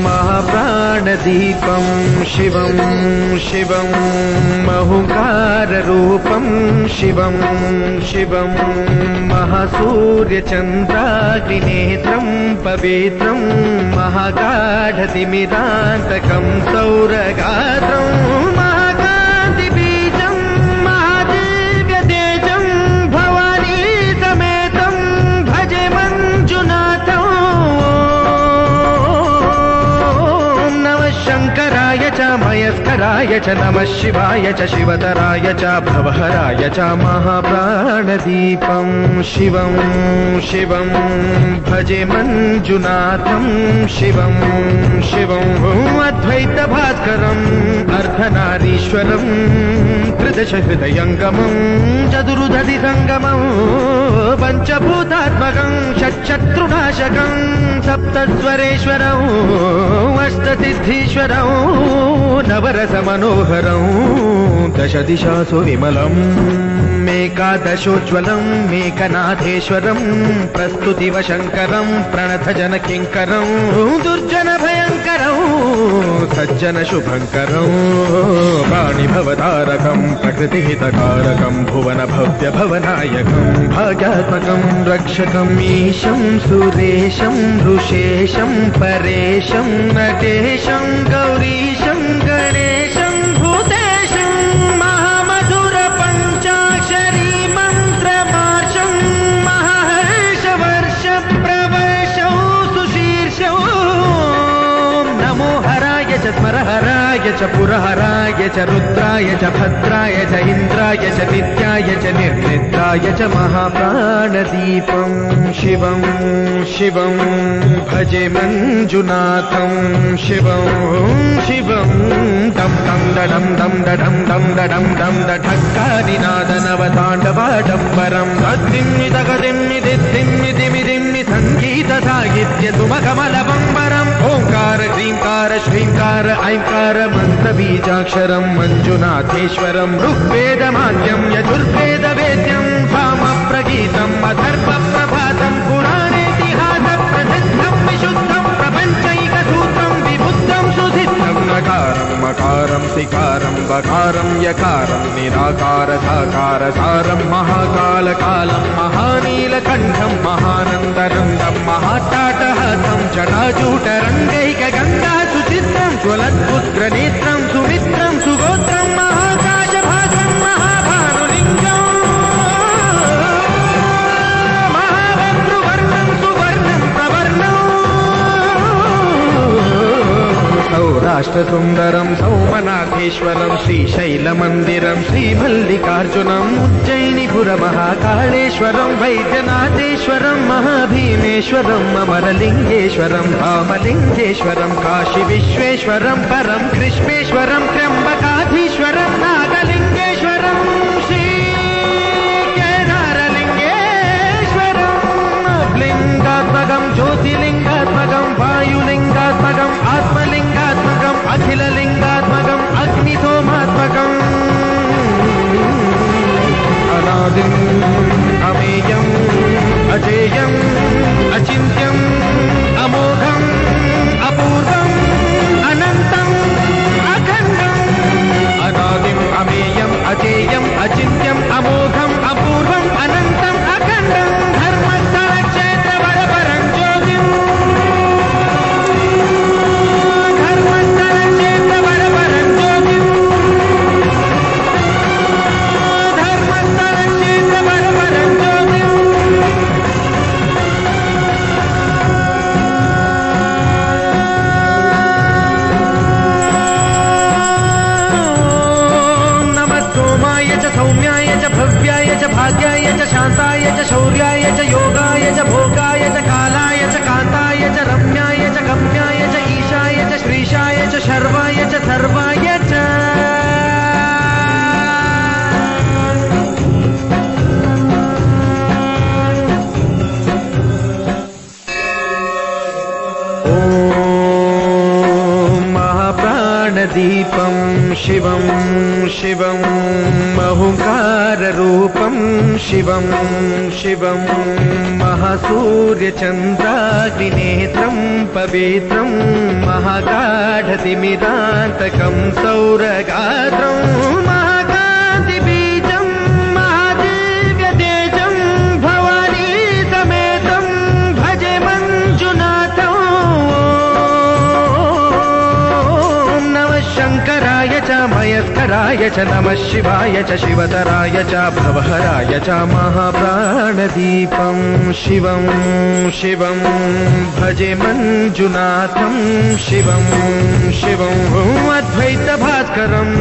महाप्राणदीपं शिवं शिवं महुकाररूपं शिवं शिवं महासूर्यचन्द्राग्निनेत्रं पवित्रं महागाढतिमिरान्तकं सौरगात्रं महाकान्तिबीजं महादिव्यतेजं भवानी समेतं भजे मञ्जुनाथं। शङ्कराय च मयस्कराय च नमः शिवाय च शिवतराय च भवहराय च महाप्राणदीपं शिवं शिवं भजे मञ्जुनाथं शिवं शिवं अद्वैतभास्करम् अर्धनारीश्वरं त्रिदशहृदयङ्गमं चतुर्दधिसङ्गमं पञ्चभूतात्मकं षट्शत्रुनाशकं सप्तस्वरेश्वरं अष्टसिद्धीश्वरं नवरसमनोहरं दशदिशासु विमलम् मेकादशोज्ज्वलं मेकनाथेश्वरं प्रस्तुतिव शङ्करं प्रणतजनकिङ्करं दुर्जनभयङ्करं सज्जनशुभङ्करं प्राणिभवतारकं प्रकृतिहितकारकं भुवनभव्यभवनायकं भाग्यात्मकं रक्षकम् ईशं सुरेशं ऋषेशं परेशं नटेशं गौरीशं गणेशं भूतेशं महामधुरपञ्चाक्षरी मन्त्रमार्षं महर्षवर्षप्रवर्षं सुशीर्षं नमो हराय च स्मरहराय च पुरहराय च रुद्राय च भद्राय च इन्द्राय च नित्याय च निर्निद्राय च महाप्राणदीपं शिवं शिवं भजे मञ्जुनाथं शिवं शिवं दं दं दडं दं दडं दं दडं दं दढक्कानिनादनवताण्डवाडम्बरं दिम्मि सङ्गीतसाहित्य सुमकमलबम्बरम् ओङ्कार ह्रीङ्कार श्रीङ्कार ऐङ्कार मन्त्रबीजाक्षरं मञ्जुनाथेश्वरं ऋग्वेदमाद्यं यजुर्वेदवेद्यं सामप्रगीतम् अथर्वप्रभातं पुराणेतिहासप्रसिद्धं विशुद्धं प्रपञ्चैकसूत्रं विबुद्धं सुसिद्धं नकारं मकारं सिकारं बकारं यकारं निराकारधाकारसारं महाकालकालं महानीलकण्ठं महानन्दरन्दं महाट्टाटहासं जटाजूटरङ्गैकगङ्गा सुचित्रं ज्वलद्पुत्रनेत्रं सुमित्रं सुगोत्रं महाकाशभासं महाभानुलिङ्गं महावक्तृवर्णं सुवर्णं प्रवर्णं सौराष्ट्रसुन्दरं सौमनाथेश्वरं श्रीशैलमन्दिरं श्रीमल्लिकार्जुनम् उज्जयिनीपुरमहाकाळेश्वरं वैद्यनाथेश्वरं महाभीमेश्वरं अमरलिङ्गेश्वरं रामलिङ्गेश्वरं काशीविश्वेश्वरं परं कृष्णेश्वरं त्र्यम्बकाधीश्वरं नागलिङ्गेश्वरं श्रीकेदारलिङ्गेश्वरं लिङ्गात्मकं ज्योतिलिङ्गात्मकं वायुलिङ्गात्मकम् आत्मलिङ्गात्मकम् अखिललिङ्गात्मकम् अग्निसोमात्मकम् अनादिम् अमेयम् अजेयम् अचिन्त्यम् अमोघम् अपूर्वम् अनन्तम् अखण्डम् अनादिम् अमेयम् अजेयम् अचिन्त्यम् अमोघम् अपूर्वम् अनन्तम् अखण्डम् धर्मस्थलक्षेत्रवरपरं ज्योतिम् धर्मस्थलक्षेत्रवरपरं ज्योतिम् धर्मस्थलक्षेत्रवरपरं ज्योतिम् प्राणदीपं शिवं शिवं अहुङ्काररूपं शिवं शिवं महासूर्यचन्द्राग्निनेत्रं पवित्रं महागाढतिमिरान्तकं सौरगात्रं महाकान्तिबीजं महादिव्यतेजं भवानी समेतं भजे मञ्जुनाथं नमः शङ्कराय च मयस्कराय च नमः शिवाय च शिवतराय च भवहराय च महाप्राणदीपं शिवं शिवं भजे मञ्जुनाथं शिवं शिवं अद्वैतभास्करम्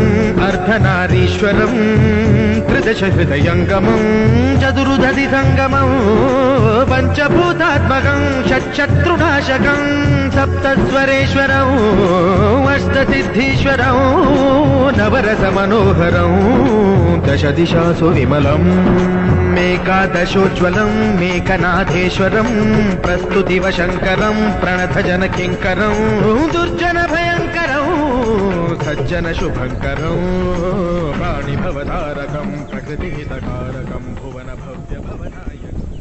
अर्धनारीश्वरं त्रिदशहृदयङ्गमं चतुर्दधिसङ्गमं पञ्चभूतात्मकं षट्शत्रुनाशकं सप्तस्वरेश्वरं अष्टसिद्धीश्वरं नवरसमनोहरं दशदिशासु विमलम् एकादशोज्ज्वलम् मेकनाथेश्वरं प्रस्तुतिवशङ्करं प्रणतजनकिङ्करं दुर्जनभयङ्करं सज्जनशुभङ्करं प्राणिभवतारकं प्रकृतिहितकारकं भुवनभव्यभवनायकम्